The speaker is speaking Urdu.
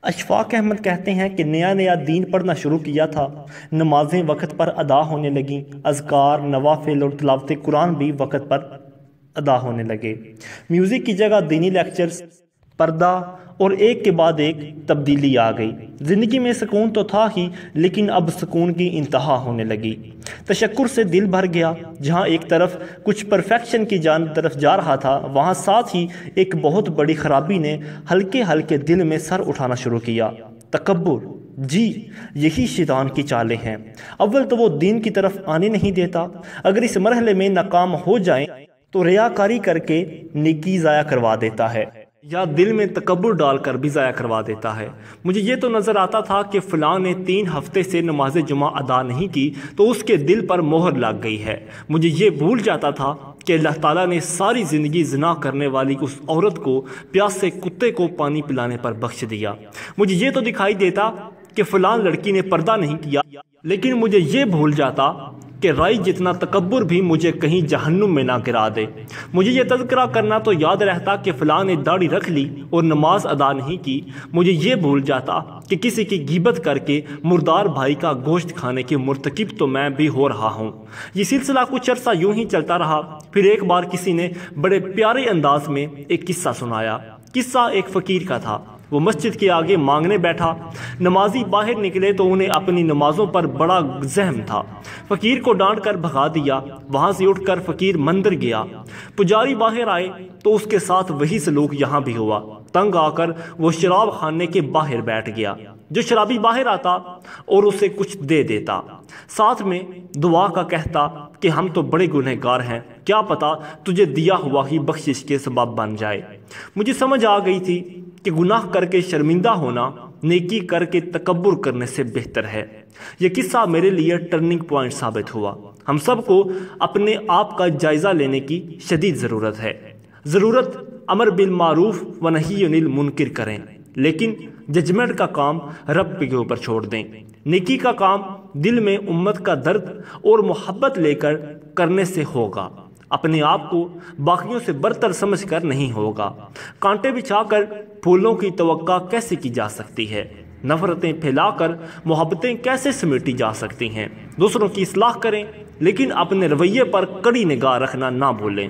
اشفاق احمد کہتے ہیں کہ نیا نیا دین پڑھنا شروع کیا تھا، نمازیں وقت پر ادا ہونے لگیں، اذکار، نوافل اور تلاوت قرآن بھی وقت پر ادا ہونے لگے۔ میوزک کی جگہ دینی لیکچرز، پردہ اور ایک کے بعد ایک تبدیلی آ گئی۔ زندگی میں سکون تو تھا ہی، لیکن اب سکون کی انتہا ہونے لگی۔ تشکر سے دل بھر گیا۔ جہاں ایک طرف کچھ پرفیکشن کی طرف جا رہا تھا، وہاں ساتھ ہی ایک بہت بڑی خرابی نے ہلکے ہلکے دل میں سر اٹھانا شروع کیا۔ تکبر، جی یہی شیطان کی چالیں ہیں۔ اول تو وہ دین کی طرف آنے نہیں دیتا، اگر اس مرحلے میں ناکام ہو جائیں تو ریاکاری کر کے نیکی ضائع کروا دیتا ہے، یا دل میں تکبر ڈال کر بھی ضائع کروا دیتا ہے۔ مجھے یہ تو نظر آتا تھا کہ فلاں نے 3 ہفتے سے نماز جمعہ ادا نہیں کی تو اس کے دل پر مہر لگ گئی ہے۔ مجھے یہ بھول جاتا تھا کہ اللہ تعالیٰ نے ساری زندگی زنا کرنے والی اس عورت کو پیاسے کتے کو پانی پلانے پر بخش دیا۔ مجھے یہ تو دکھائی دیتا کہ فلاں لڑکی نے پردہ نہیں کیا، لیکن مجھے یہ بھول جاتا کہ رائی جتنا تکبر بھی مجھے کہیں جہنم میں نہ گرا دے۔ مجھے یہ تذکرہ کرنا تو یاد رہتا کہ فلاں نے داڑھی رکھ لی اور نماز ادا نہیں کی۔ مجھے یہ بھول جاتا کہ کسی کی غیبت کر کے مردار بھائی کا گوشت کھانے کے مرتکب تو میں بھی ہو رہا ہوں۔ یہ سلسلہ کچھ عرصہ یوں ہی چلتا رہا۔ پھر ایک بار کسی نے بڑے پیارے انداز میں ایک قصہ سنایا۔ قصہ ایک فقیر کا تھا۔ وہ مسجد کے آگے مانگنے بیٹھا۔ نمازی باہر نکلے تو انہیں اپنی نمازوں پر بڑا زحم تھا۔ فقیر کو ڈانٹ کر بھگا دیا۔ وہاں سے اٹھ کر فقیر مندر گیا۔ پجاری باہر آئے تو اس کے ساتھ وہی سلوک یہاں بھی ہوا۔ تنگ آ کر وہ شراب خانے کے باہر بیٹھ گیا۔ جو شرابی باہر آتا اور اسے کچھ دے دیتا، ساتھ میں دعا کا کہتا کہ ہم تو بڑے گنہگار ہیں، کیا پتا تجھے دیا ہوا ہی بخشش کے سبب بن جائے۔ مجھے سمجھ آ گئی تھی کہ گناہ کر کے شرمندہ ہونا نیکی کر کے تکبر کرنے سے بہتر ہے۔ یہ قصہ میرے لیے ٹرننگ پوائنٹ ثابت ہوا۔ ہم سب کو اپنے آپ کا جائزہ لینے کی شدید ضرورت ہے۔ ضرورت امر بالمعروف و نہی عن المنکر کریں، لیکن ججمنٹ کا کام رب کے اوپر چھوڑ دیں۔ نیکی کا کام دل میں امت کا درد اور محبت لے کر کرنے سے ہوگا، اپنے آپ کو باقیوں سے برتر سمجھ کر نہیں ہوگا۔ کانٹے بچھا کر پھولوں کی توقع کیسے کی جا سکتی ہے؟ نفرتیں پھیلا کر محبتیں کیسے سمیٹی جا سکتی ہیں؟ دوسروں کی اصلاح کریں، لیکن اپنے رویے پر کڑی نگاہ رکھنا نہ بھولیں۔